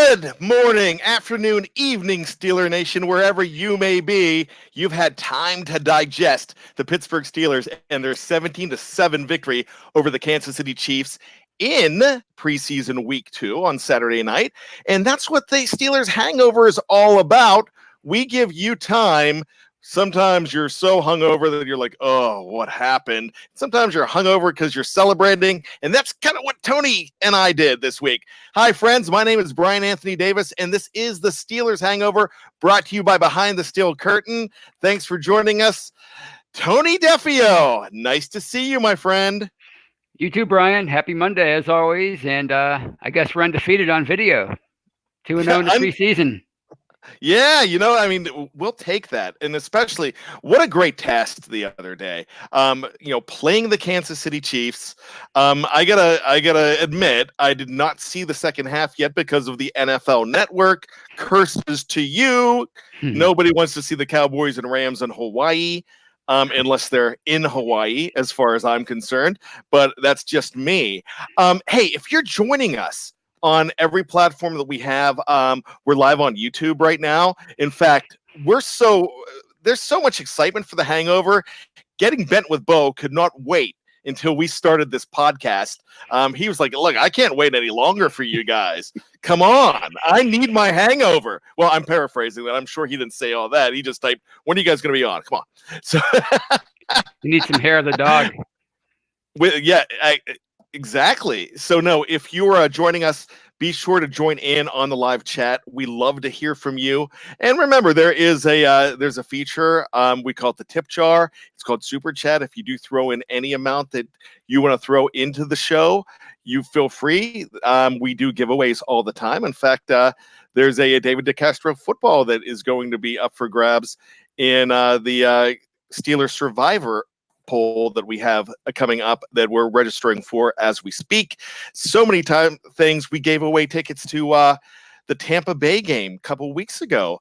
Good morning, afternoon, evening, Steeler Nation, wherever you may be. You've had time to digest the Pittsburgh Steelers and their 17-7 victory over the Kansas City Chiefs in preseason week 2 on Saturday night. And that's what the Steelers Hangover is all about. We give you time. Sometimes you're so hungover that you're like, oh, what happened? Sometimes you're hungover because you're celebrating, and that's kind of what Tony and I did this week. Hi, friends. My name is Bryan Anthony Davis, and this is the Steelers Hangover, brought to you by Behind the Steel Curtain. Thanks for joining us. Tony Defeo, nice to see you, my friend. You too, Bryan. Happy Monday, as always, and I guess we're undefeated on video. 2-0 in the preseason. Yeah, we'll take that. And especially, what a great test the other day. Playing the Kansas City Chiefs. I gotta admit, I did not see the second half yet because of the NFL Network. Curses to you. Nobody wants to see the Cowboys and Rams in Hawaii. Unless they're in Hawaii, as far as I'm concerned. But that's just me. Hey, if you're joining us on every platform that we have, we're live on YouTube right now. In fact, there's so much excitement for the Hangover. Getting Bent with Bo could not wait until we started this podcast. He was like, look, I can't wait any longer for you guys. Come on. I need my hangover. Well, I'm paraphrasing that. I'm sure he didn't say all that. He just typed, when are you guys going to be on? Come on. So you need some hair of the dog. Exactly. So no, if you're joining us, be sure to join in on the live chat. We love to hear from you. And remember, there's a feature. We call it the tip jar. It's called Super Chat. If you do throw in any amount that you want to throw into the show, you feel free. We do giveaways all the time. In fact, there's a David DeCastro football that is going to be up for grabs in the Steelers Survivor poll that we have coming up that we're registering for as we speak. So many things. We gave away tickets to the Tampa Bay game a couple weeks ago.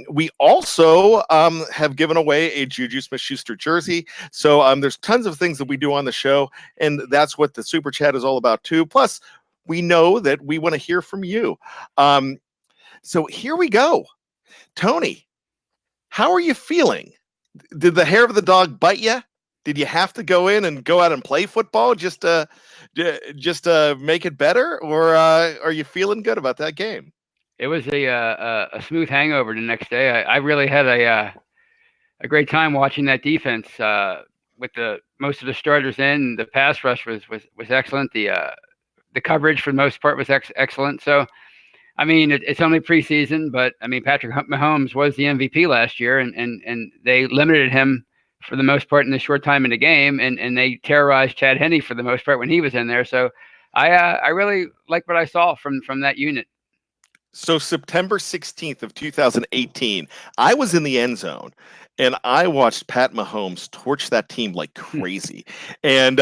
We also have given away a Juju Smith-Schuster jersey. So there's tons of things that we do on the show, and that's what the Super Chat is all about too. Plus, we know that we want to hear from you. So here we go. Tony, how are you feeling? Did the hair of the dog bite you? Did you have to go in and go out and play football just to make it better, or are you feeling good about that game? It was a smooth hangover the next day. I really had a great time watching that defense with most of the starters in. The pass rush was excellent. The coverage for the most part was excellent. So, I mean, it's only preseason, but I mean, Patrick Mahomes was the MVP last year, and they limited him for the most part in the short time in the game, and they terrorized Chad Henne for the most part when he was in there. So I really like what I saw from that unit. So September 16th of 2018, I was in the end zone, and I watched Pat Mahomes torch that team like crazy. And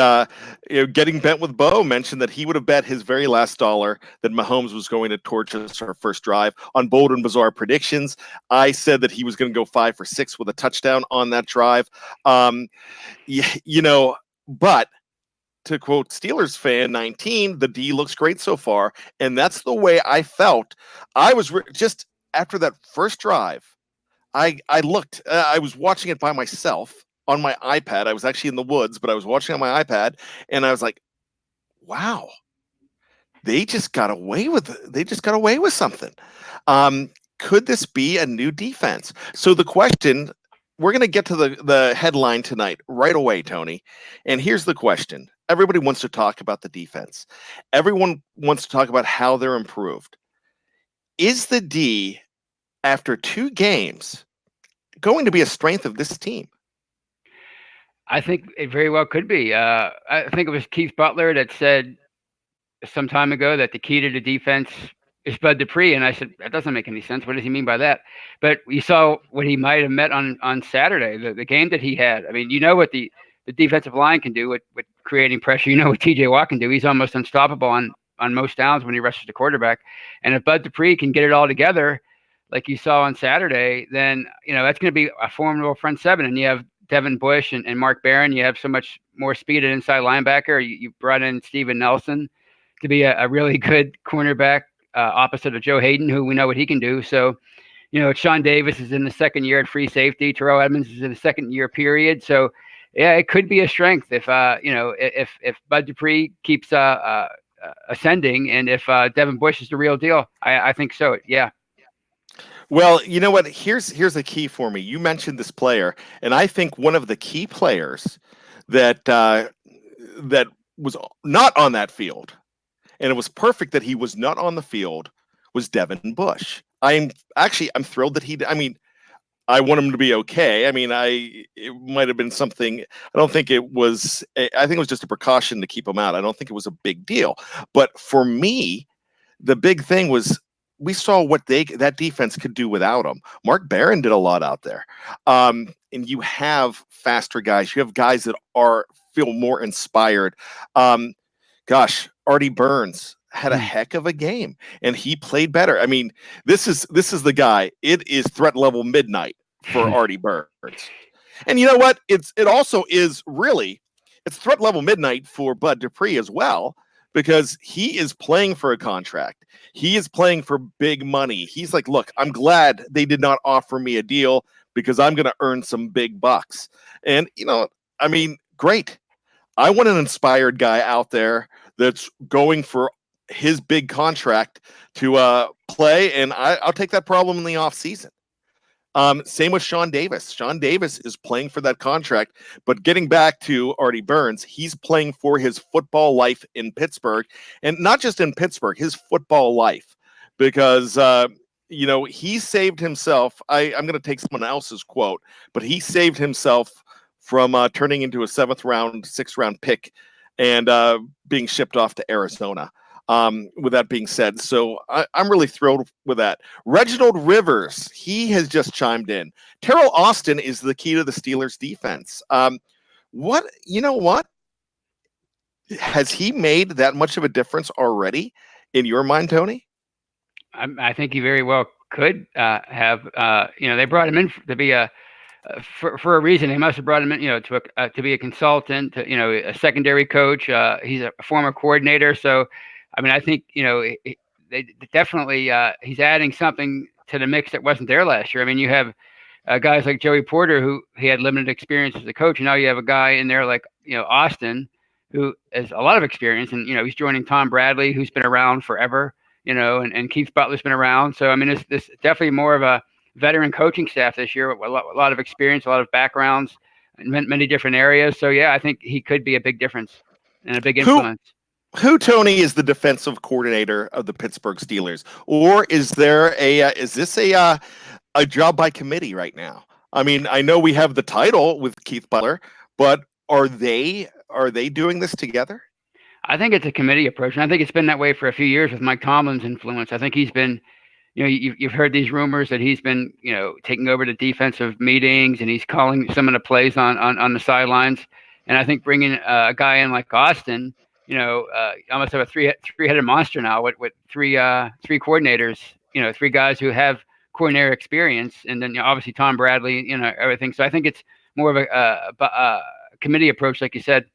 Getting Bent with Bo mentioned that he would have bet his very last dollar that Mahomes was going to torch us our first drive on Bold and Bizarre Predictions. I said that he was going to go 5 for 6 with a touchdown on that drive. But to quote Steelers fan 19, the D looks great so far. And that's the way I felt. I was just after that first drive. I looked, I was watching it by myself on my iPad. I was actually in the woods, but I was watching on my iPad, and I was like, wow, they just got away with something. Could this be a new defense? So the question, we're going to get to the headline tonight right away, Tony. And here's the question. Everybody wants to talk about the defense. Everyone wants to talk about how they're improved. Is the D, after 2 games, going to be a strength of this team? I think it very well could be. I think it was Keith Butler that said some time ago that the key to the defense is Bud Dupree, and I said, that doesn't make any sense. What does he mean by that? But you saw what he might have met on Saturday, the game that he had. I mean, you know what the defensive line can do with creating pressure. You know what TJ Watt can do. He's almost unstoppable on most downs when he rushes the quarterback. And if Bud Dupree can get it all together, like you saw on Saturday, then, that's going to be a formidable front seven. And you have Devin Bush and Mark Barron. You have so much more speed at inside linebacker. You brought in Steven Nelson to be a really good cornerback opposite of Joe Hayden, who we know what he can do. So, Sean Davis is in the second year at free safety. Terrell Edmonds is in the second year period. So, yeah, it could be a strength if if Bud Dupree keeps ascending, and if Devin Bush is the real deal. I think so. Yeah. Well, you know what? Here's the key for me. You mentioned this player, and I think one of the key players that that was not on that field, and it was perfect that he was not on the field, was Devin Bush. I'm thrilled that I mean, I want him to be okay. I mean, it might have been something. I don't think it was. I think it was just a precaution to keep him out. I don't think it was a big deal. But for me, the big thing was we saw what that defense could do without him. Mark Barron did a lot out there, and you have faster guys. You have guys that feel more inspired. Gosh, Artie Burns had a heck of a game, and he played better. I mean, this is the guy. It is threat level midnight for Artie Burns, and you know what? It also is really it's threat level midnight for Bud Dupree as well, because he is playing for a contract. He is playing for big money. He's like, look, I'm glad they did not offer me a deal because I'm going to earn some big bucks. And I mean, great. I want an inspired guy out there that's going for his big contract to play, and I'll take that problem in the offseason. Same with Sean Davis. Sean Davis is playing for that contract, but getting back to Artie Burns, he's playing for his football life in Pittsburgh, and not just in Pittsburgh, his football life, because he saved himself. I'm going to take someone else's quote, but he saved himself from turning into a 6th round pick and being shipped off to Arizona. With that being said, so I'm really thrilled with that. Reginald Rivers, he has just chimed in. Terrell Austin is the key to the Steelers defense. What has he made that much of a difference already in your mind, Tony? I think he very well could have. They brought him in to be for a reason. They must have brought him in, to be a consultant, a secondary coach. He's a former coordinator, so. I mean, I think, they definitely he's adding something to the mix that wasn't there last year. I mean, you have guys like Joey Porter, who he had limited experience as a coach, and now you have a guy in there like, Austin, who has a lot of experience, and, he's joining Tom Bradley, who's been around forever, and Keith Butler's been around. So, I mean, it's definitely more of a veteran coaching staff this year, with a lot of experience, a lot of backgrounds in many different areas. So, yeah, I think he could be a big difference and a big influence. Who, Tony, is the defensive coordinator of the Pittsburgh Steelers, or is there is this a job by committee right now? I mean, I know we have the title with Keith Butler, but are they doing this together? I think it's a committee approach, and I think it's been that way for a few years with Mike Tomlin's influence. I think he's been, you've heard these rumors that he's been, taking over the defensive meetings, and he's calling some of the plays on the sidelines. And I think bringing a guy in like Austin, almost have a three-headed monster now with three coordinators, three guys who have coordinator experience, and then obviously Tom Bradley, everything. So I think it's more of a committee approach, like you said.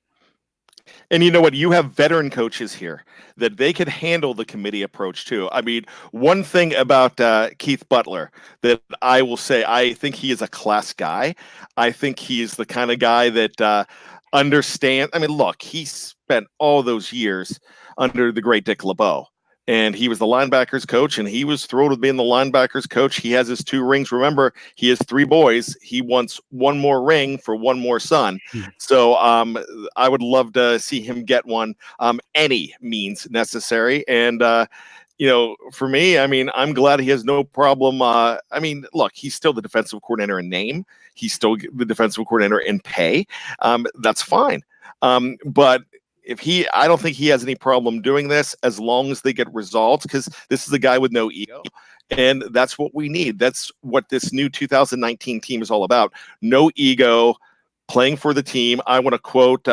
And you know what? You have veteran coaches here that they can handle the committee approach too. I mean, one thing about Keith Butler that I will say, I think he is a class guy. I think he is the kind of guy that understand. I mean, look, he spent all those years under the great Dick LeBeau, and he was the linebackers coach, and he was thrilled with being the linebackers coach. He has his 2 rings. Remember, he has 3 boys. He wants one more ring for one more son. So I would love to see him get one, any means necessary. And for me, I mean, I'm glad he has no problem. I mean, look, he's still the defensive coordinator in name. He's still the defensive coordinator in pay. That's fine. But I don't think he has any problem doing this as long as they get results, because this is a guy with no ego. And that's what we need. That's what this new 2019 team is all about. No ego, playing for the team. I want to quote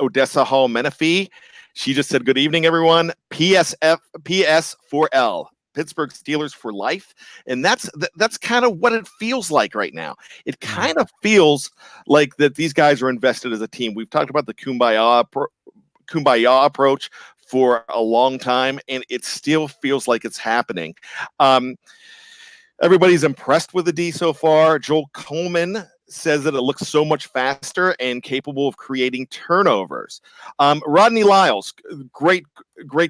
Odessa Hall Menifee. She just said, "Good evening, everyone. PS4L. Pittsburgh Steelers for life." And that's kind of what it feels like right now. It kind of feels like that these guys are invested as a team. We've talked about the kumbaya approach for a long time, and it still feels like it's happening. Everybody's impressed with the D so far. Joel Coleman says that it looks so much faster and capable of creating turnovers. Rodney Lyles, great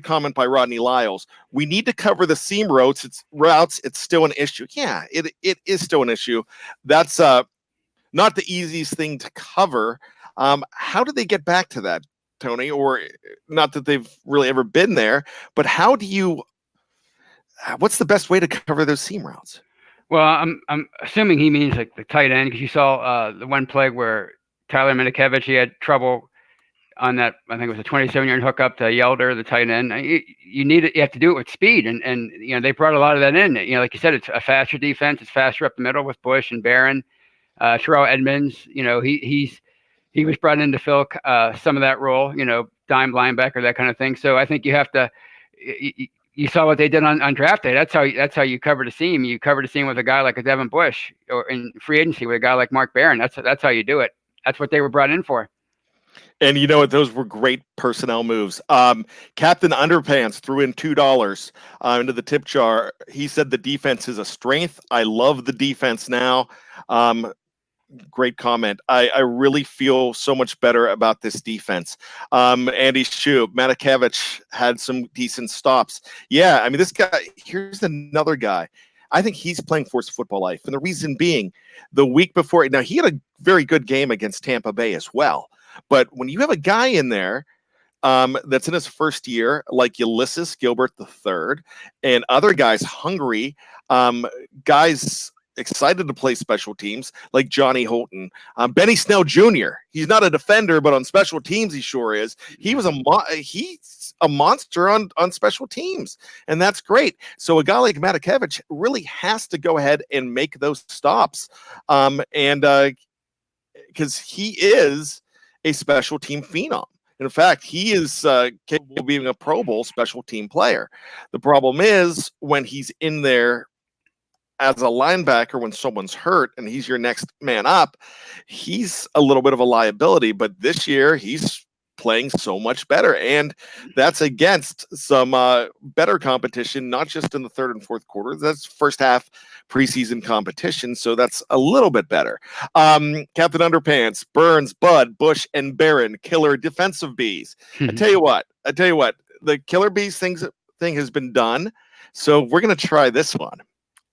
comment by Rodney Lyles. We need to cover the seam routes. It's still an issue. Yeah, it is still an issue. That's not the easiest thing to cover. How do they get back to that, Tony? Or not that they've really ever been there, but what's the best way to cover those seam routes? Well, I'm assuming he means like the tight end, because you saw the one play where Tyler Minikevich, he had trouble on that. I think it was a 27-yard hookup to Yelder, the tight end. You have to do it with speed, and they brought a lot of that in. Like you said, it's a faster defense. It's faster up the middle with Bush and Barron. Terrell Edmonds, he was brought in to fill some of that role, dime linebacker, that kind of thing. So I think you have to. You saw what they did on draft day. That's how you cover the seam. You cover the seam with a guy like a Devin Bush, or in free agency with a guy like Mark Barron. That's how you do it. That's what they were brought in for. And you know what? Those were great personnel moves. Captain Underpants threw in $2 into the tip jar. He said the defense is a strength. I love the defense now. Great comment. I really feel so much better about this defense. Andy Shue, Matakevich had some decent stops. Yeah, I mean, this guy, here's another guy. I think he's playing for his football life. And the reason being, the week before, now he had a very good game against Tampa Bay as well. But when you have a guy in there that's in his first year, like Ulysses Gilbert III, and other guys hungry, guys excited to play special teams like Johnny Holton, Benny Snell Jr. He's not a defender, but on special teams he sure is. He was he's a monster on special teams, and that's great. So a guy like Matakevich really has to go ahead and make those stops, and because he is a special team phenom. In fact, he is capable of being a Pro Bowl special team player. The problem is when he's in there as a linebacker, when someone's hurt and he's your next man up, he's a little bit of a liability. But this year he's playing so much better, and that's against some better competition, not just in the third and fourth quarters. That's first half preseason competition, so that's a little bit better. Captain Underpants, Burns, Bud, Bush, and Barron, killer defensive bees. I tell you what, the killer bees thing has been done, so we're going to try this one.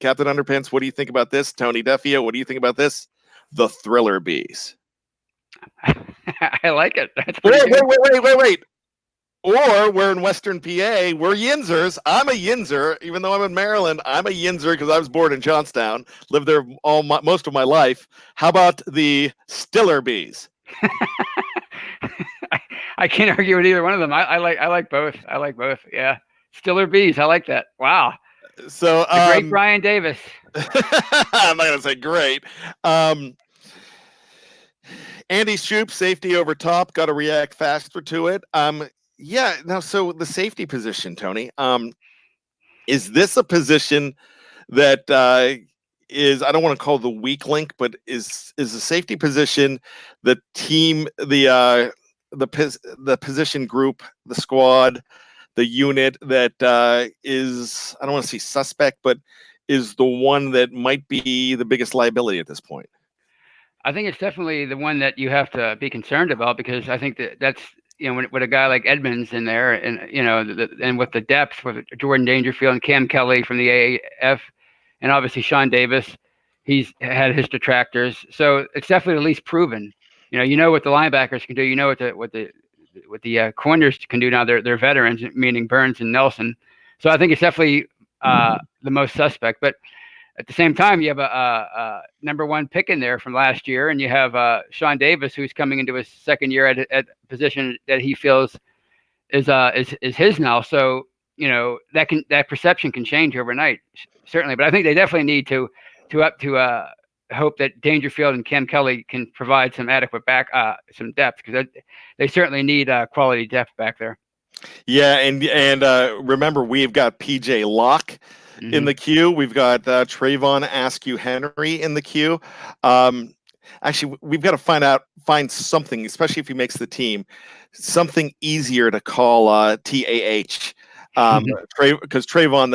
Captain Underpants, what do you think about this? Tony Defeo, what do you think about this? The Thriller Bees. I like it. That's wait. Or we're in Western PA. We're Yinzers. I'm a Yinzer. Even though I'm in Maryland, I'm a Yinzer because I was born in Johnstown, lived there most of my life. How about the Stiller Bees? I can't argue with either one of them. I like both. I like both. Yeah. Stiller Bees. I like that. Wow. So the great Bryan Davis. I'm not gonna say great. Andy Shoup, safety over top, got to react faster to it. Yeah. Now, so the safety position, Tony, is this a position that is, I don't want to call the weak link, but is the safety position the team, the position group, the squad, the unit that is, I don't want to say suspect, but is the one that might be the biggest liability at this point? I think it's definitely the one that you have to be concerned about, because I think that's with a guy like Edmonds in there, and and with the depth with Jordan Dangerfield and Cam Kelly from the AAF, and obviously Sean Davis, he's had his detractors. So it's definitely at least proven. You know what the linebackers can do. You know what the corners can do now. They're veterans, meaning Burns and Nelson. So I think it's definitely the most suspect. But at the same time, you have a number one pick in there from last year, and you have Sean Davis, who's coming into his second year at a position that he feels is his now. So that perception can change overnight, certainly. But I think they definitely need to hope that Dangerfield and Cam Kelly can provide some adequate some depth, because they certainly need quality depth back there. Yeah, and remember, we've got PJ Locke in the queue. We've got Trayvon Askew Henry in the queue. Actually, we've got to find something, especially if he makes the team, something easier to call TAH. Because Trayvon,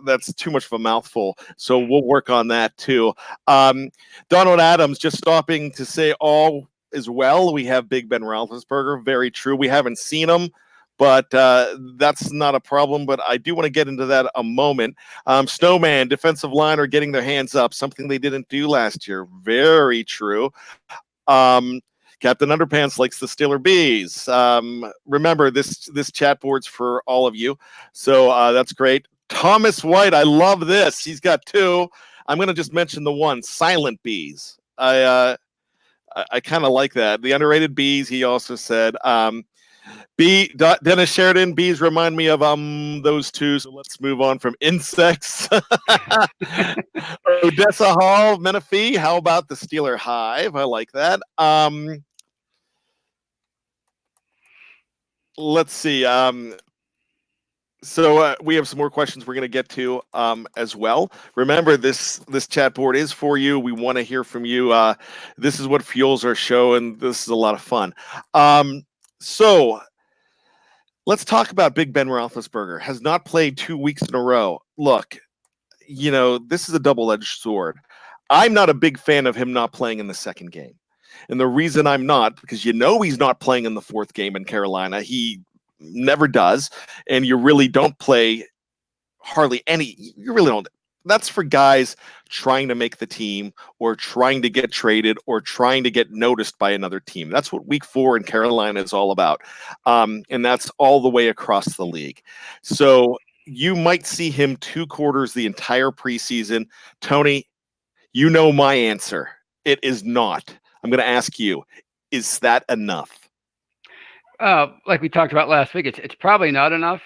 that's too much of a mouthful. So we'll work on that too. Donald Adams just stopping to say all is well. We have Big Ben Roethlisberger. Very true. We haven't seen him, but that's not a problem. But I do want to get into that a moment. Snowman, defensive line are getting their hands up, something they didn't do last year. Very true. Captain Underpants likes the Steeler Bees. Remember, this chat board's for all of you, so that's great. Thomas White, I love this. He's got two. I'm going to just mention the one, Silent Bees. I kind of like that. The underrated bees, he also said. Dennis Sheridan, bees remind me of those two, so let's move on from insects. Odessa Hall, Menifee, how about the Steeler Hive? I like that. Let's see. So we have some more questions we're going to get to as well. Remember, this chat board is for you. We want to hear from you. This is what fuels our show, and this is a lot of fun. So let's talk about Big Ben Roethlisberger. Has not played 2 weeks in a row. Look, this is a double-edged sword. I'm not a big fan of him not playing in the second game. And the reason I'm not, because he's not playing in the fourth game in Carolina. He never does. And you really don't play hardly any. You really don't. That's for guys trying to make the team or trying to get traded or trying to get noticed by another team. That's what week 4 in Carolina is all about. And that's all the way across the league. So you might see him 2 quarters the entire preseason. Tony, you know my answer. It is not. I'm going to ask you, is that enough? Like we talked about last week, it's probably not enough.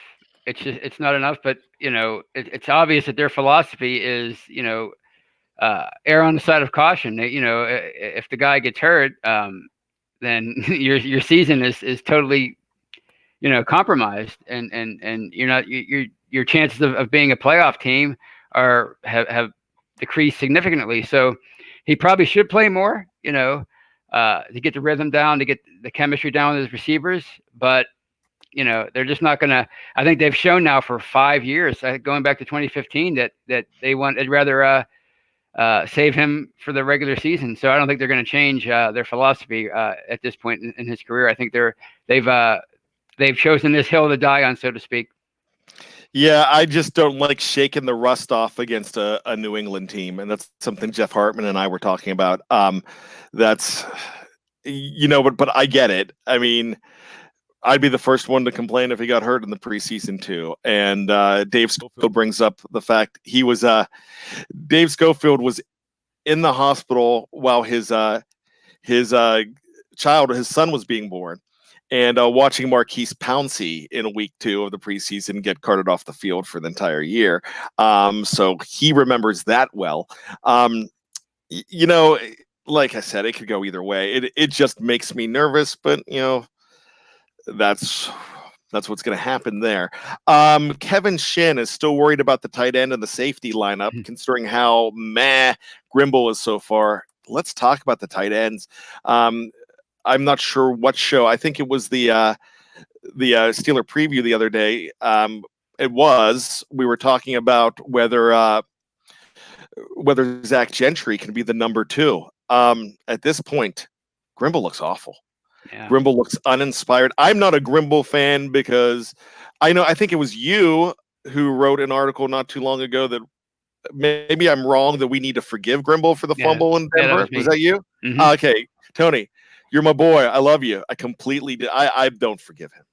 It's not enough, but it's obvious that their philosophy is err on the side of caution. If the guy gets hurt, then your season is totally compromised, and your chances of being a playoff team have decreased significantly. So he probably should play more, to get the rhythm down, to get the chemistry down with his receivers. But, they're just not going to. I think they've shown now for 5 years, going back to 2015, that they'd rather save him for the regular season. So I don't think they're going to change their philosophy at this point in his career. I think they've chosen this hill to die on, so to speak. Yeah, I just don't like shaking the rust off against a New England team, and that's something Jeff Hartman and I were talking about. But I get it. I mean, I'd be the first one to complain if he got hurt in the preseason too. And Dave Schofield brings up the fact Dave Schofield was in the hospital while his son was being born. And watching Marquise Pouncey in week 2 of the preseason get carted off the field for the entire year. So he remembers that well. Like I said, it could go either way. It just makes me nervous, but, that's what's going to happen there. Kevin Shin is still worried about the tight end and the safety lineup, considering how Grimble is so far. Let's talk about the tight ends. I'm not sure what show. I think it was the Steeler preview the other day. We were talking about whether Zach Gentry can be the number 2. At this point, Grimble looks awful. Yeah. Grimble looks uninspired. I'm not a Grimble fan because I think it was you who wrote an article not too long ago that maybe I'm wrong, that we need to forgive Grimble for the fumble in Denver. Was that you? Mm-hmm. Okay, Tony. You're my boy. I love you. I completely did. I don't forgive him.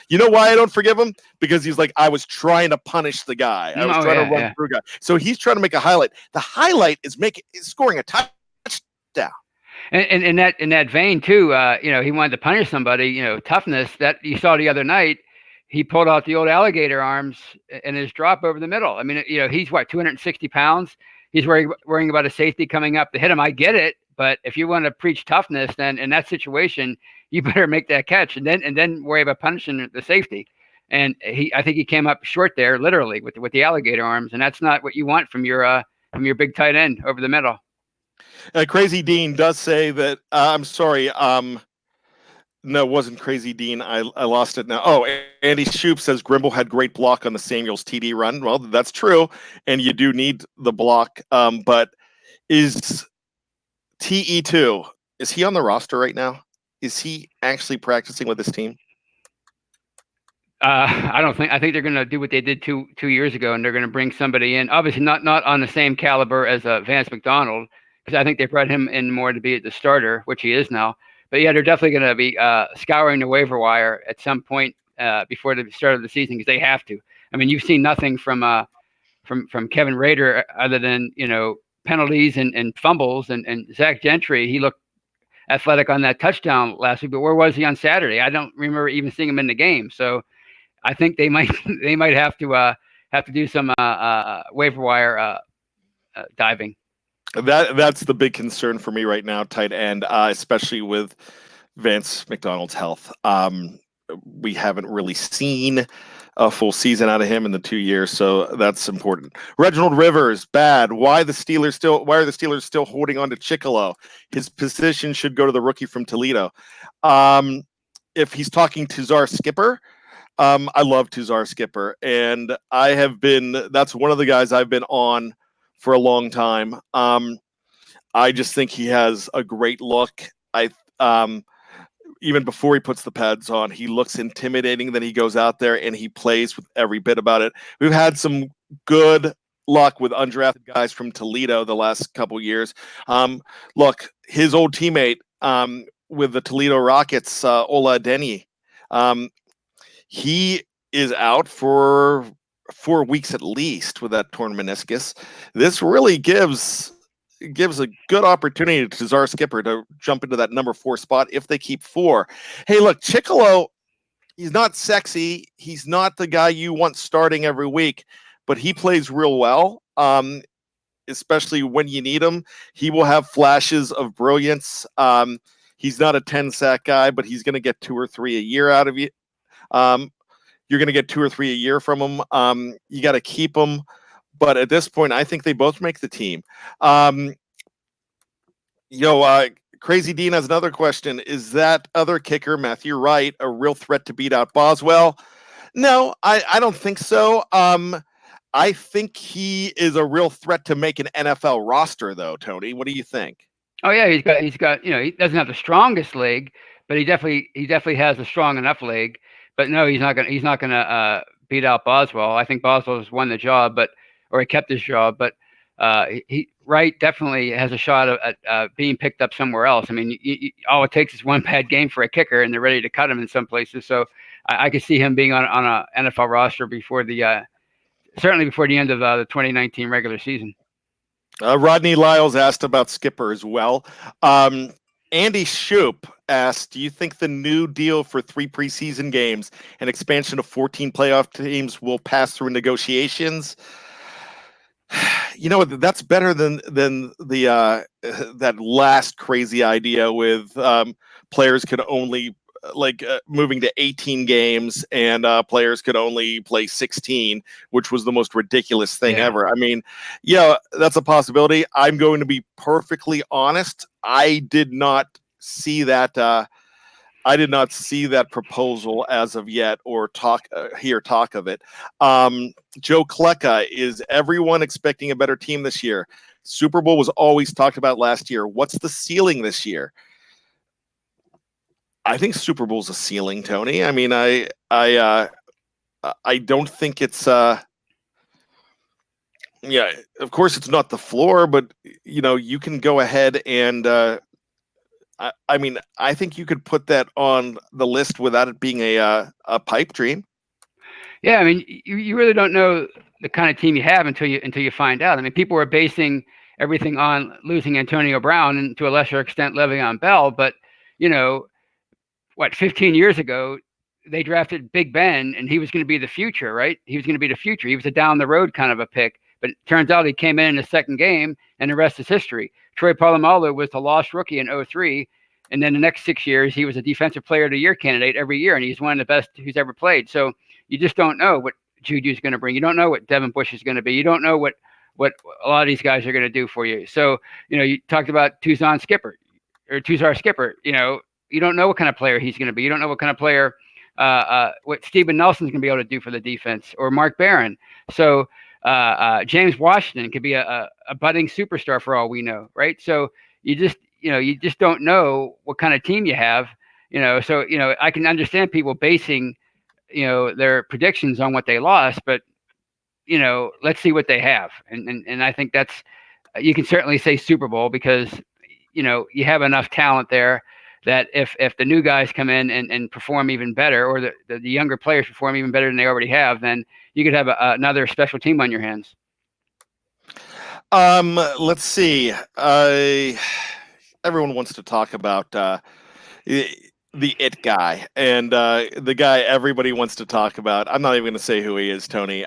You know why I don't forgive him? Because he's like, I was trying to punish the guy. I was trying to run through a guy. So he's trying to make a highlight. The highlight is scoring a touchdown. And in that vein too, he wanted to punish somebody. Toughness that you saw the other night. He pulled out the old alligator arms and his drop over the middle. I mean, he's 260 pounds. He's worrying about a safety coming up to hit him. I get it. But if you want to preach toughness, then in that situation, you better make that catch and then worry about punishing the safety. And I think he came up short there, literally with the alligator arms, and that's not what you want from your big tight end over the middle. Crazy Dean does say that. I'm sorry. No, it wasn't Crazy Dean. I lost it now. Oh, Andy Shoup says Grimble had great block on the Samuels TD run. Well, that's true, and you do need the block. But is TE2, is he on the roster right now? Is he actually practicing with this team? I don't think. I think they're going to do what they did two years ago, and they're going to bring somebody in. Obviously, not on the same caliber as Vance McDonald, because I think they brought him in more to be the starter, which he is now. But yeah, they're definitely going to be scouring the waiver wire at some point before the start of the season, because they have to. I mean, you've seen nothing from Kevin Rader other than penalties and fumbles, and Zach Gentry. He looked athletic on that touchdown last week, but where was he on Saturday? I don't remember even seeing him in the game. So I think they might have to do some waiver wire diving. That's the big concern for me right now, tight end, especially with Vance McDonald's health. We haven't really seen a full season out of him in the 2 years, so that's important. Reginald Rivers, bad. Why are the Steelers still holding on to Chicolo? His position should go to the rookie from Toledo. If he's talking to Czar Skipper, I love Tuzar Skipper, and that's one of the guys I've been on for a long time. I just think he has a great look. Even before he puts the pads on, he looks intimidating. Then he goes out there and he plays with every bit about it. We've had some good luck with undrafted guys from Toledo the last couple years. Look, his old teammate with the Toledo Rockets, Ola Adeniyi, he is out for 4 weeks at least with that torn meniscus. This really gives a good opportunity to Czar Skipper to jump into that number 4 spot if they keep 4. Hey, look, Chicolo, he's not sexy. He's not the guy you want starting every week, but he plays real well, especially when you need him. He will have flashes of brilliance. He's not a 10-sack guy, but he's going to get 2 or 3 a year out of you. You're going to get 2 or 3 a year from him. You got to keep him. But at this point, I think they both make the team. Crazy Dean has another question. Is that other kicker, Matthew Wright, a real threat to beat out Boswell? No, I don't think so. I think he is a real threat to make an NFL roster, though, Tony. What do you think? Oh yeah, he's got he doesn't have the strongest leg, but he definitely has a strong enough leg. But no, he's not gonna beat out Boswell. I think Boswell's won the job, or he kept his job. But Wright definitely has a shot at being picked up somewhere else. I mean, all it takes is one bad game for a kicker, and they're ready to cut him in some places. So I could see him being on an NFL roster certainly before the end of the 2019 regular season. Rodney Lyles asked about Skipper as well. Andy Shoup asked, do you think the new deal for 3 preseason games and expansion of 14 playoff teams will pass through negotiations? That's better than the that last crazy idea with players could only moving to 18 games and players could only play 16, which was the most ridiculous thing ever. I mean, that's a possibility. I'm going to be perfectly honest. I did not see that proposal as of yet, or hear talk of it. Joe Klecka, is everyone expecting a better team this year? Super Bowl was always talked about last year. What's the ceiling this year? I think Super Bowl's a ceiling, Tony. I mean, I don't think it's of course it's not the floor, but you can go ahead and I think you could put that on the list without it being a pipe dream. Yeah, I mean, you really don't know the kind of team you have until you find out. I mean, people were basing everything on losing Antonio Brown and to a lesser extent Le'Veon Bell, but 15 years ago, they drafted Big Ben, and he was going to be the future, right? He was going to be the future. He was a down-the-road kind of a pick. But it turns out he came in the second game, and the rest is history. Troy Polamalu was the lost rookie in 2003, and then the next 6 years, he was a Defensive Player of the Year candidate every year, and he's one of the best who's ever played. So you just don't know what Juju's going to bring. You don't know what Devin Bush is going to be. You don't know what what a lot of these guys are going to do for you. So, you talked about Tucson Skipper or Tucson Skipper. You don't know what kind of player he's going to be. You don't know what kind of player what Steven Nelson's going to be able to do for the defense, or Mark Barron. So James Washington could be a budding superstar for all we know, right? So you just don't know what kind of team you have. So I can understand people basing their predictions on what they lost, but let's see what they have. And I think that's, you can certainly say Super Bowl, because you have enough talent there that if the new guys come in and perform even better, or the younger players perform even better than they already have, then you could have another special team on your hands. Let's see. Everyone wants to talk about the it guy, and the guy everybody wants to talk about. I'm not even going to say who he is, Tony.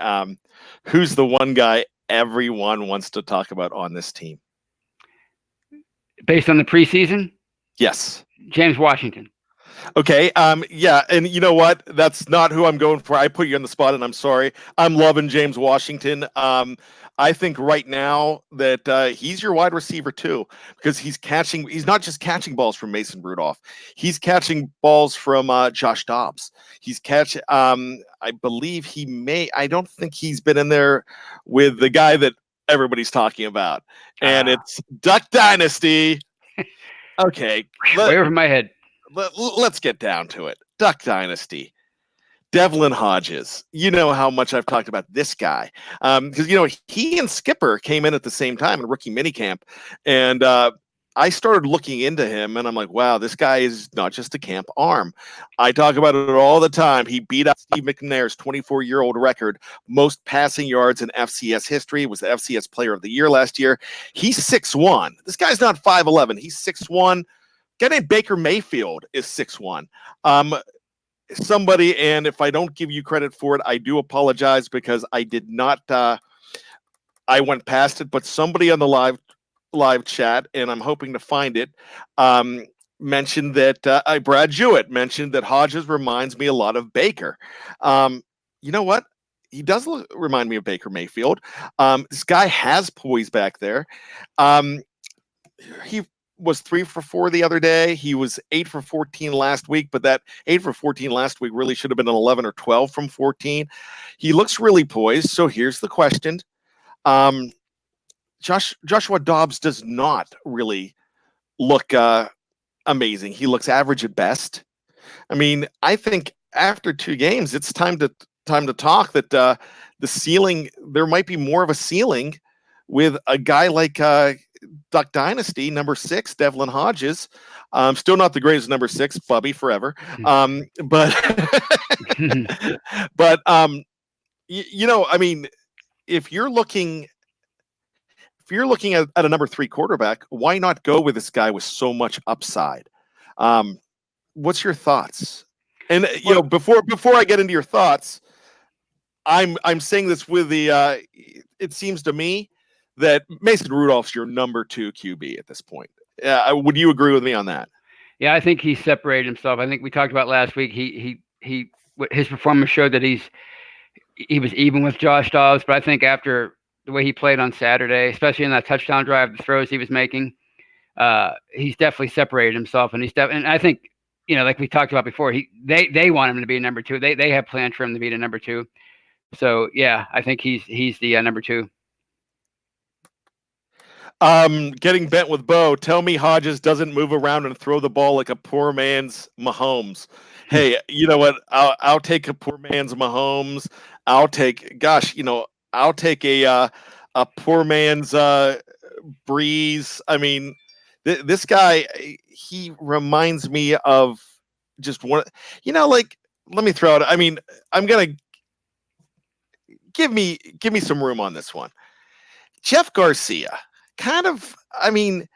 Who's the one guy everyone wants to talk about on this team? Based on the preseason? Yes. James Washington. Okay. Yeah. And you know what? That's not who I'm going for. I put you on the spot, and I'm sorry. I'm loving James Washington. I think right now that he's your wide receiver too, because he's not just catching balls from Mason Rudolph. He's catching balls from Josh Dobbs. He's catching, I believe I don't think he's been in there with the guy that everybody's talking about. And it's Duck Dynasty. Okay. Way over my head. Let's get down to it. Duck Dynasty. Devlin Hodges. You know how much I've talked about this guy. Because, he and Skipper came in at the same time in rookie minicamp. And I started looking into him, and I'm like, wow, this guy is not just a camp arm. I talk about it all the time. He beat out Steve McNair's 24-year-old record, most passing yards in FCS history. Was the FCS Player of the Year last year. He's 6'1". This guy's not 5'11". He's 6'1". Guy named Baker Mayfield is 6'1". Somebody, and if I don't give you credit for it, I do apologize, because I did not. I went past it, but somebody on the live chat, and I'm hoping to find it, mentioned that Brad Jewett mentioned that Hodges reminds me a lot of Baker. You know what? He does remind me of Baker Mayfield. This guy has poise back there. He was 3 for 4 the other day. He was 8 for 14 last week, but that 8 for 14 last week really should have been an 11 or 12 from 14. He looks really poised. So here's the question. Joshua Dobbs does not really look amazing. He looks average at best. I mean, I think after 2 games, it's time to talk that the ceiling, there might be more of a ceiling with a guy like Duck Dynasty, number 6, Devlin Hodges. Still not the greatest number 6, Bubby forever. But I mean, if you're looking at a number 3 quarterback, why not go with this guy with so much upside? What's your thoughts? And before I get into your thoughts, I'm saying this with the it seems to me that Mason Rudolph's your number 2 QB at this point. Would you agree with me on that? Yeah, I think he separated himself. I think we talked about last week. His performance showed that he was even with Josh Dobbs, but I think after the way he played on Saturday, especially in that touchdown drive, the throws he was making, he's definitely separated himself. And and I think, like we talked about before, they want him to be a number 2. They have plans for him to be the number 2. So yeah, I think he's the number 2. Getting bent with Bo. Tell me Hodges doesn't move around and throw the ball like a poor man's Mahomes. Hey, you know what? I'll take a poor man's Mahomes. I'll take a poor man's Breeze. I mean, this guy, he reminds me of just one. Like, let me throw it. I mean, I'm gonna give me some room on this one. Jeff Garcia. Kind of, I mean,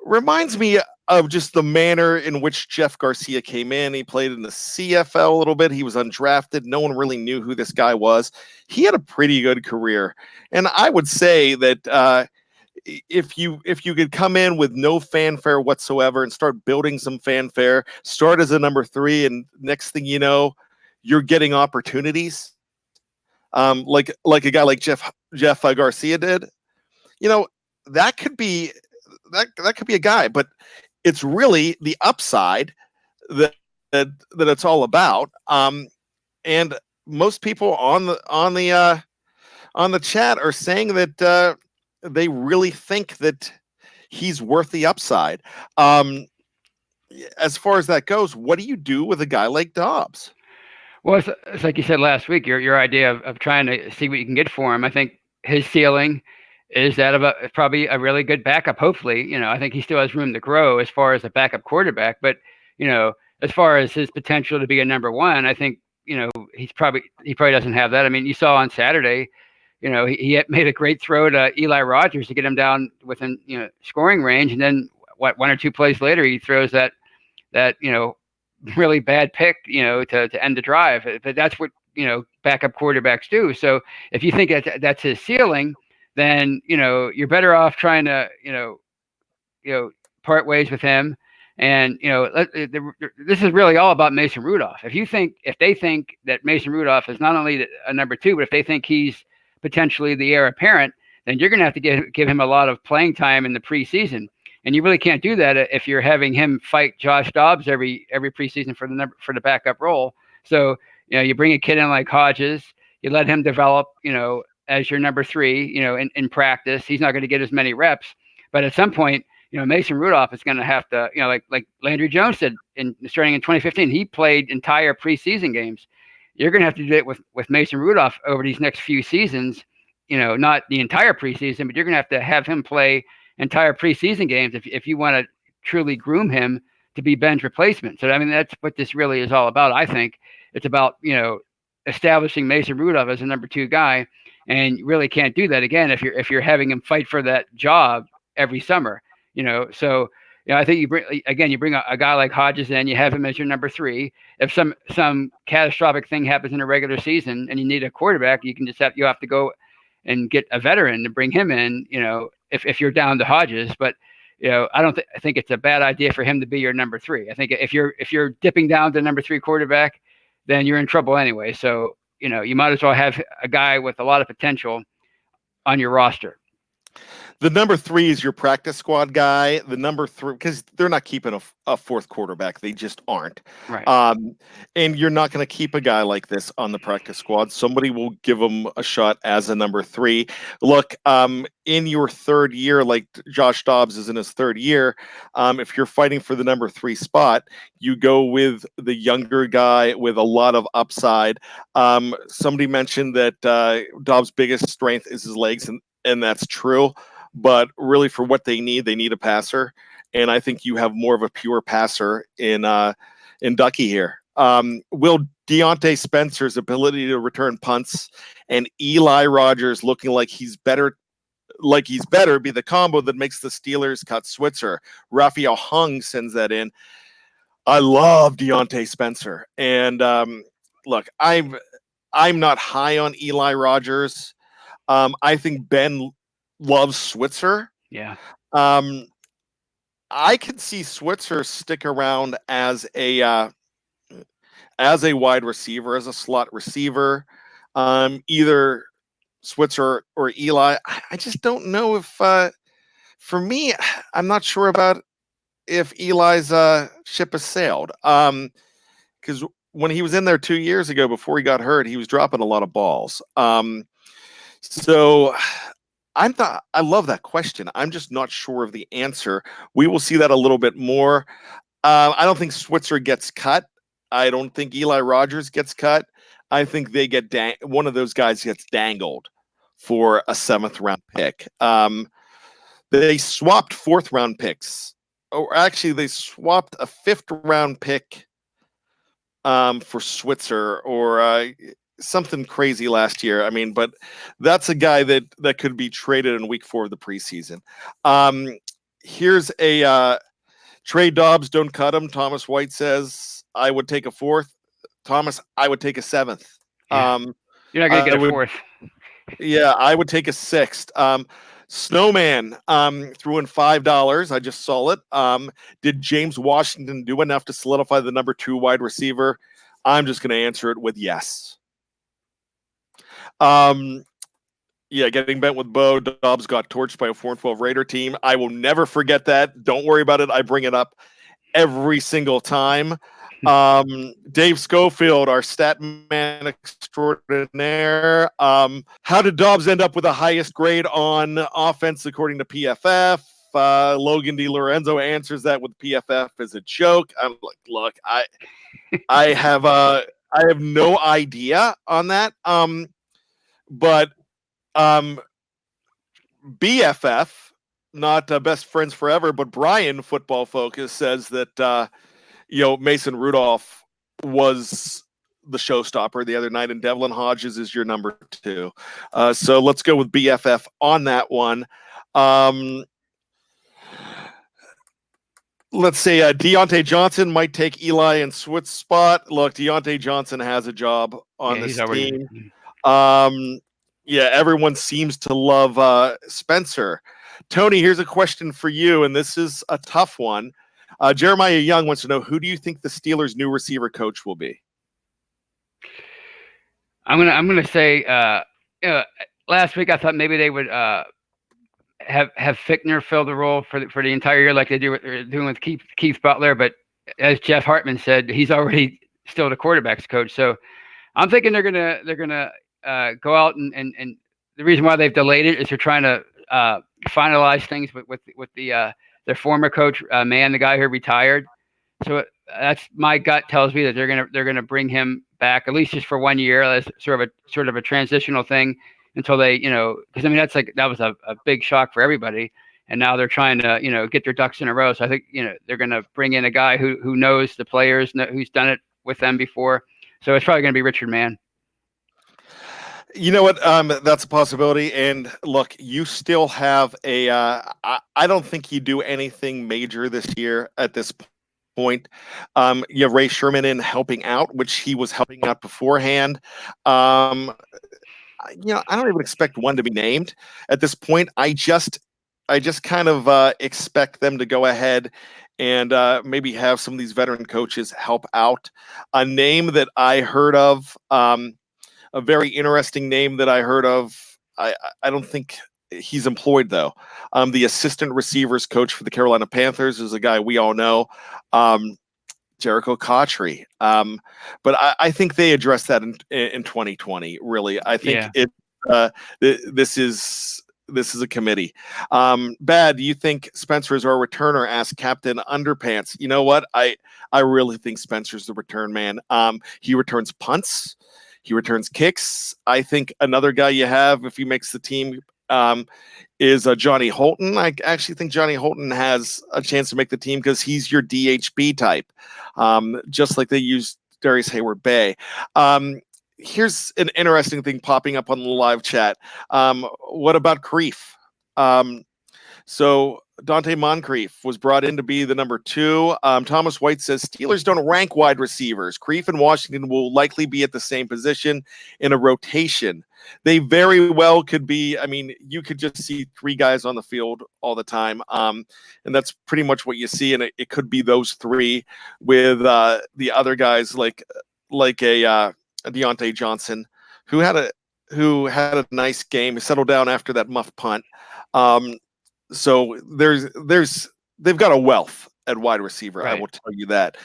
reminds me of just the manner in which Jeff Garcia came in. He played in the CFL a little bit. He was undrafted. No one really knew who this guy was. He had a pretty good career. And I would say that if you could come in with no fanfare whatsoever and start building some fanfare, start as a number 3, and next thing you know, you're getting opportunities. like a guy like Jeff Garcia did. You know, that could be that could be a guy, but it's really the upside that that it's all about. And most people on the chat are saying that they really think that he's worth the upside. As far as that goes, what do you do with a guy like Dobbs? Well, it's like you said last week, your idea of trying to see what you can get for him. I think his ceiling is that of probably a really good backup. Hopefully, I think he still has room to grow as far as a backup quarterback. But as far as his potential to be a number one, I think he probably doesn't have that. I mean, you saw on Saturday, he had made a great throw to Eli Rogers to get him down within scoring range, and then one or two plays later, he throws that really bad pick, to end the drive. But that's what backup quarterbacks do. So if you think that's his ceiling, then you're better off trying to part ways with him. And this is really all about Mason Rudolph. If they think that Mason Rudolph is not only a number two, but if they think he's potentially the heir apparent, then you're going to have to give him a lot of playing time in the preseason. And you really can't do that if you're having him fight Josh Dobbs every preseason for the backup role. So you bring a kid in like Hodges, you let him develop, as your number three, in practice. He's not going to get as many reps, but at some point, Mason Rudolph is going to have to, like Landry Jones said, starting in 2015, he played entire preseason games. You're going to have to do it with Mason Rudolph over these next few seasons. Not the entire preseason, but you're going to have him play entire preseason games if you want to truly groom him to be Ben's replacement. So I mean, that's what this really is all about. I think it's about establishing Mason Rudolph as a number two guy, and you really can't do that again if you're having him fight for that job every summer. So I think you bring a guy like Hodges in, you have him as your number three. If some catastrophic thing happens in a regular season and you need a quarterback, you have to go and get a veteran to bring him in, if you're down to Hodges. But, I think it's a bad idea for him to be your number three. I think if you're dipping down to number three quarterback, then you're in trouble anyway. So, you might as well have a guy with a lot of potential on your roster. The number three is your practice squad guy. The number three, because they're not keeping a fourth quarterback. They just aren't. Right. And you're not going to keep a guy like this on the practice squad. Somebody will give him a shot as a number three. Look, in your third year, like Josh Dobbs is in his third year, if you're fighting for the number three spot, you go with the younger guy with a lot of upside. Somebody mentioned that Dobbs' biggest strength is his legs, and that's true. But really, for what they need a passer, and I think you have more of a pure passer in Ducky here. Will Deontay Spencer's ability to return punts and Eli Rogers looking like he's better be the combo that makes the Steelers cut Switzer? Raphael Hung sends that in. I love Deontay Spencer, and look, I'm not high on Eli Rogers. I think Ben loves Switzer. Yeah. I could see Switzer stick around as a wide receiver, as a slot receiver. Either Switzer or Eli. I just don't know if for me, I'm not sure about if Eli's ship has sailed. Because when he was in there 2 years ago before he got hurt, he was dropping a lot of balls. So I love that question. I'm just not sure of the answer. We will see that a little bit more. I don't think Switzer gets cut. I don't think Eli Rogers gets cut. I think they get one of those guys gets dangled for a 7th round pick. They swapped 4th round picks. Or actually, they swapped a 5th round pick for Switzer or something crazy last year. I mean, but that's a guy that could be traded in week 4 of the preseason. Here's a Trey Dobbs, don't cut him. Thomas White says, I would take a 4th. Thomas, I would take a 7th. Yeah. You're not going to get a 4th. Yeah, I would take a 6th. Snowman threw in $5. I just saw it. Did James Washington do enough to solidify the number 2 wide receiver? I'm just going to answer it with yes. Yeah, getting bent with Bo. Dobbs got torched by a 4-12 Raider team. I will never forget that. Don't worry about it. I bring it up every single time. Dave Schofield, our stat man extraordinaire. How did Dobbs end up with the highest grade on offense according to PFF? Logan DiLorenzo answers that with PFF as a joke. I'm like, look, I have no idea on that. But BFF, not best friends forever, but Bryan Football Focus says that Mason Rudolph was the showstopper the other night, and Devlin Hodges is your number 2. So let's go with BFF on that one. Let's say Deontay Johnson might take Eli and Swift's spot. Look, Deontay Johnson has a job on this team. Everyone seems to love Spencer. Tony, here's a question for you, and this is a tough one. Jeremiah Young wants to know, who do you think the Steelers' new receiver coach will be? I'm gonna say last week I thought maybe they would have Fickner fill the role for the entire year like they're doing with Keith Butler, but as Jeff Hartman said, he's already still the quarterback's coach. So I'm thinking they're gonna go out and the reason why they've delayed it is they're trying to finalize things with their former coach, the guy who retired. So that's my gut tells me that they're gonna bring him back at least just for 1 year as sort of a transitional thing until they, because I mean that was a big shock for everybody, and now they're trying to get their ducks in a row. So I think they're gonna bring in a guy who knows the players, who's done it with them before. So it's probably gonna be Richard Mann. You know what? That's a possibility. And look, you still have I don't think you do anything major this year at this point. You have Ray Sherman in helping out, which he was helping out beforehand. I don't even expect one to be named at this point. I just kind of expect them to go ahead and maybe have some of these veteran coaches help out. A name that I heard of, a very interesting name that I heard of. I don't think he's employed though. The assistant receivers coach for the Carolina Panthers is a guy we all know, Jericho Cotchery. But I think they addressed that in 2020. Really, I think this is a committee. Bad, do you think Spencer's our returner? Asked Captain Underpants. You know what? I really think Spencer's the return man. He returns punts. He returns kicks. I think another guy you have, if he makes the team, is Johnny Holton. I actually think Johnny Holton has a chance to make the team because he's your DHB type, just like they used Darius Hayward-Bay. Here's an interesting thing popping up on the live chat. What about Kreef? So Dante Moncrief was brought in to be the number 2. Thomas White says Steelers don't rank wide receivers. Kreef and Washington will likely be at the same position in a rotation. They very well could be. I mean, you could just see 3 guys on the field all the time. And that's pretty much what you see. And it could be those 3 with the other guys like a Deontay Johnson, who had a nice game. He settled down after that muff punt. So they've got a wealth at wide receiver. Right. I will tell you that.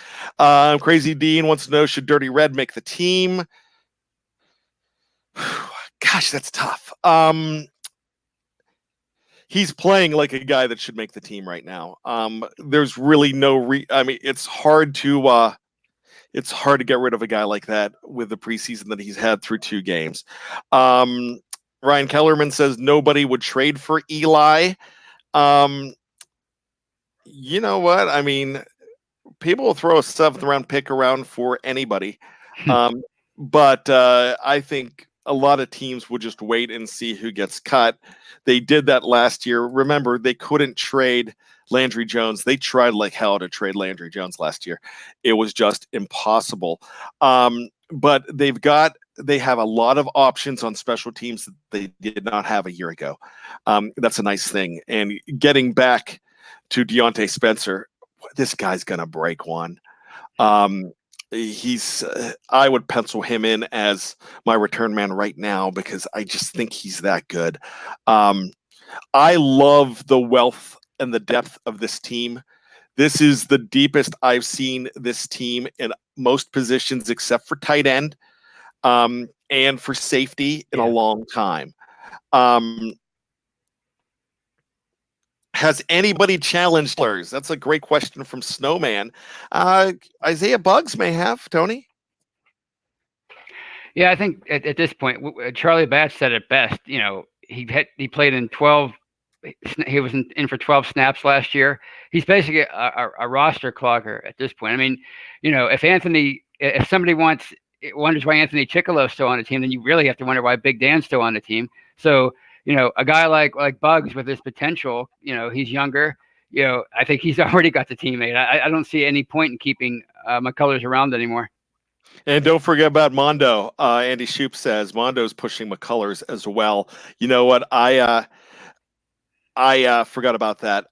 Crazy Dean wants to know, should Dirty Red make the team? Gosh, that's tough. He's playing like a guy that should make the team right now. There's really no I mean, it's hard to get rid of a guy like that with the preseason that he's had through 2 games. Ryan Kellerman says nobody would trade for Eli. You know what? I mean, people will throw a 7th round pick around for anybody. But I think a lot of teams would just wait and see who gets cut. They did that last year. Remember, they couldn't trade Landry Jones. They tried like hell to trade Landry Jones last year. It was just impossible. But they have a lot of options on special teams that they did not have a year ago. That's a nice thing. And getting back to Deontay Spencer, this guy's going to break one. I would pencil him in as my return man right now because I just think he's that good. I love the wealth and the depth of this team. This is the deepest I've seen this team in most positions except for tight end, and for safety in a long time. Has anybody challenged Steelers? That's a great question from Snowman. Isaiah Buggs may have, Tony. Yeah, I think at this point, Charlie Batch said it best. You know, he played in 12. He was in for 12 snaps last year. He's basically a roster clogger at this point. I mean, you know, if somebody wonders why Anthony Chickalo's still on the team, then you really have to wonder why Big Dan's still on the team. So, you know, a guy like Buggs with his potential, you know, he's younger. You know, I think he's already got the teammate. I don't see any point in keeping McCullers around anymore. And don't forget about Mondo. Andy Shoup says Mondo's pushing McCullers as well. You know what? I forgot about that.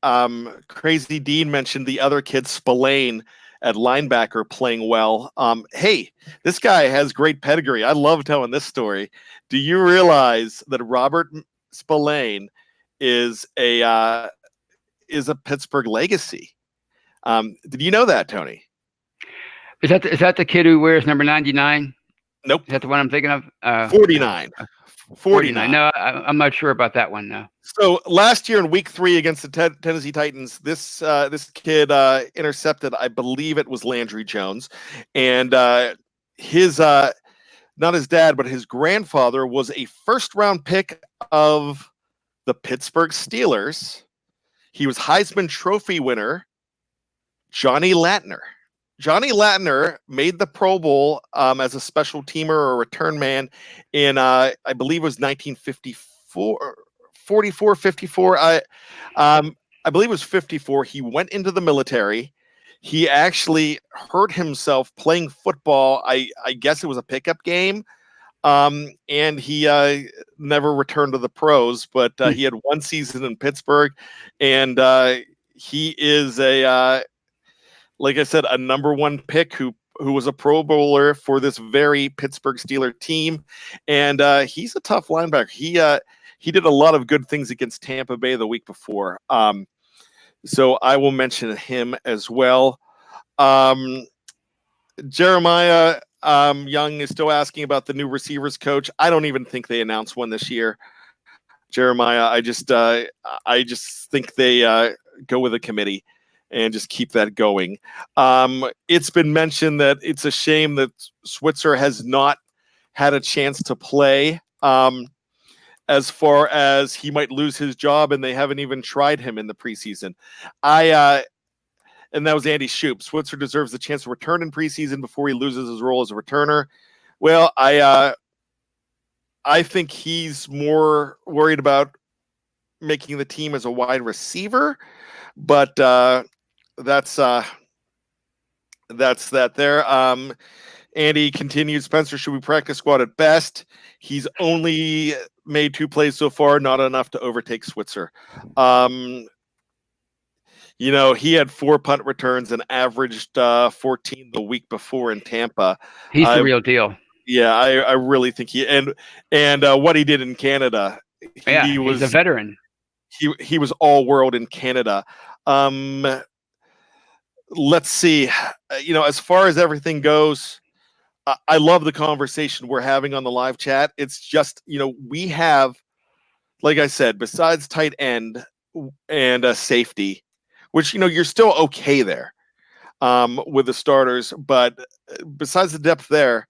Crazy Dean mentioned the other kid, Spillane, at linebacker playing well. Hey, this guy has great pedigree. I love telling this story. Do you realize that Robert Spillane is a Pittsburgh legacy? Did you know that, Tony? Is that the kid who wears number 99? Nope. Is that the one I'm thinking of? 49. 49. No, I'm not sure about that one. No. So last year in Week 3 against the Tennessee Titans, this kid intercepted, I believe it was Landry Jones, and his not his dad, but his grandfather was a first-round pick of the Pittsburgh Steelers. He was Heisman Trophy winner, Johnny Latner. Johnny Latner made the Pro Bowl as a special teamer or a return man in, I believe it was 1954, 44, 54. I believe it was 54. He went into the military. He actually hurt himself playing football. I guess it was a pickup game. And he never returned to the pros, but he had one season in Pittsburgh, and he is like I said, a number one pick who was a Pro Bowler for this very Pittsburgh Steelers team, and he's a tough linebacker. He did a lot of good things against Tampa Bay the week before, so I will mention him as well. Jeremiah Young is still asking about the new receivers coach. I don't even think they announced one this year. Jeremiah, I just think they go with a committee and just keep that going. It's been mentioned that it's a shame that Switzer has not had a chance to play, as far as he might lose his job, and they haven't even tried him in the preseason. And that was Andy Shoup. Switzer deserves the chance to return in preseason before he loses his role as a returner. Well, I think he's more worried about making the team as a wide receiver, but that's that there. Andy continues, Spencer should be practice squad at best. He's only made 2 plays so far, not enough to overtake Switzer. You know, he had 4 punt returns and averaged 14 the week before in Tampa. He's the real deal. Yeah, I really think and what he did in Canada. He's a veteran. He was all world in Canada. Let's see. You know, as far as everything goes, I love the conversation we're having on the live chat. It's just, you know, we have, like I said, besides tight end and safety, which, you know, you're still okay there with the starters, but besides the depth there,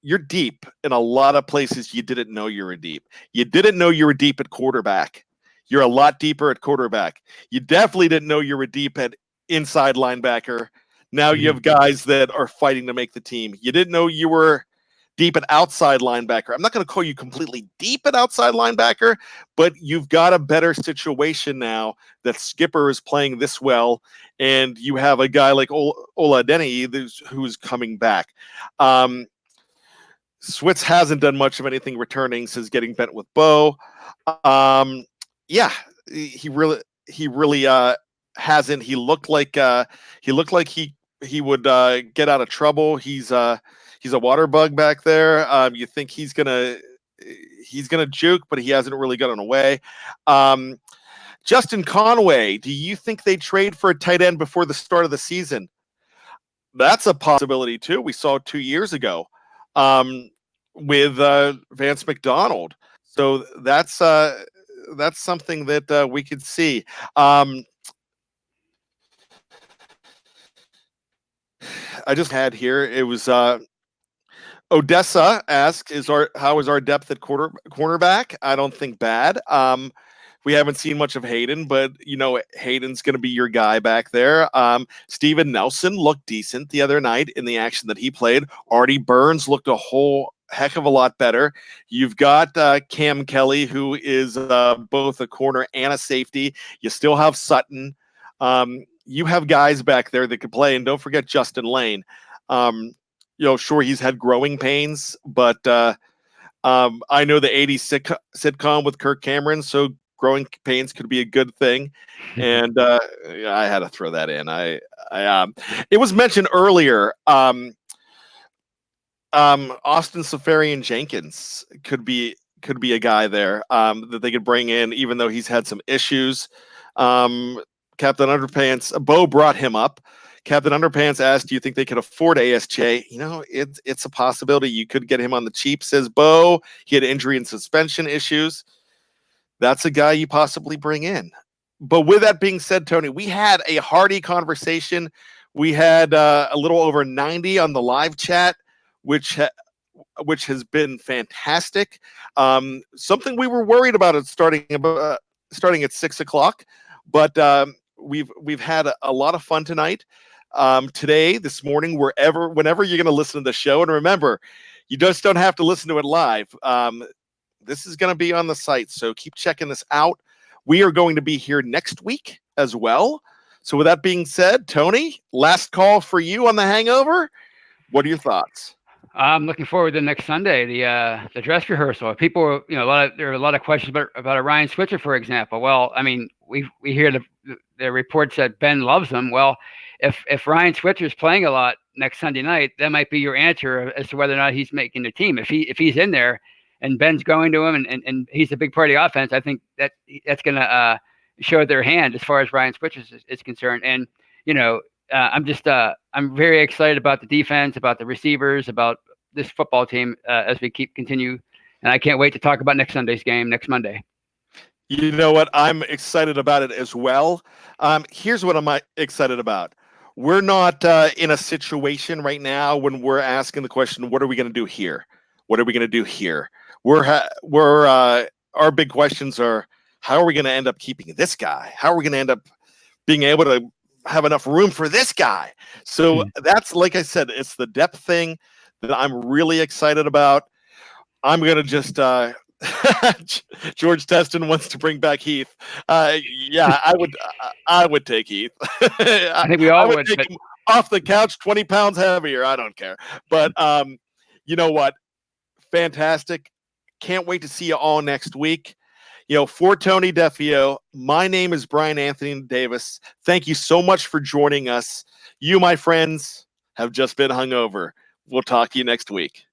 you're deep in a lot of places you didn't know you were deep. You didn't know you were deep at quarterback. You're a lot deeper at quarterback. You definitely didn't know you were deep at inside linebacker. Now you have guys that are fighting to make the team. You didn't know you were deep at outside linebacker. I'm not going to call you completely deep at outside linebacker, but you've got a better situation now that Skipper is playing this well, and you have a guy like Ola Adeniyi who's coming back. Switz hasn't done much of anything returning since getting bent with Bo. Yeah, he really hasn't. He looked like he he would get out of trouble. He's a water bug back there. You think he's gonna juke, but he hasn't really gotten away. Justin Conway, do you think they trade for a tight end before the start of the season? That's a possibility too. We saw 2 years ago with Vance McDonald. So that's something that we could see. I just had here. It was Odessa asked, how is our depth at cornerback? I don't think bad. We haven't seen much of Hayden, but Hayden's going to be your guy back there. Steven Nelson looked decent the other night in the action that he played. Artie Burns looked a whole heck of a lot better. You've got Cam Kelly, who is both a corner and a safety. You still have Sutton. You have guys back there that could play, and don't forget Justin Lane. Sure, he's had growing pains, but I know the 80s sitcom with Kirk Cameron, so growing pains could be a good thing. And I had to throw that in. It was mentioned earlier. Austin Safarian Jenkins could be a guy there that they could bring in, even though he's had some issues. Captain Underpants, Bo brought him up. Captain Underpants asked, do you think they could afford ASJ? It's a possibility. You could get him on the cheap, says Bo. He had injury and suspension issues. That's a guy you possibly bring in. But with that being said, Tony, we had a hearty conversation. We had a little over 90 on the live chat, which has been fantastic. Something we were worried about it starting at 6:00, but we've had a lot of fun tonight. Today, this morning, whenever you're going to listen to the show, and remember, you just don't have to listen to it live. This is going to be on the site, so keep checking this out. We are going to be here next week as well. So with that being said, Tony, last call for you on the Hangover. What are your thoughts? I'm looking forward to next Sunday, the dress rehearsal. People, there are a lot of questions about a Ryan Switzer, for example. Well, I mean, we hear the report said Ben loves him. Well, if Ryan Switzer is playing a lot next Sunday night, that might be your answer as to whether or not he's making the team. If he's in there and Ben's going to him and he's a big part of the offense, I think that's going to show their hand as far as Ryan Switzer is concerned. And I'm very excited about the defense, about the receivers, about this football team as we continue. And I can't wait to talk about next Sunday's game next Monday. You know what? I'm excited about it as well. Here's what I'm excited about. We're not in a situation right now when we're asking the question, what are we going to do here? What are we going to do here? Our big questions are, how are we going to end up keeping this guy? How are we going to end up being able to have enough room for this guy? So that's, like I said, it's the depth thing that I'm really excited about. I'm going to just George Teston wants to bring back Heath. Yeah, I would take Heath. I think we all would take him off the couch, 20 pounds heavier. I don't care. But you know what? Fantastic. Can't wait to see you all next week. For Tony Defeo, my name is Bryan Anthony Davis. Thank you so much for joining us. You, my friends, have just been hungover. We'll talk to you next week.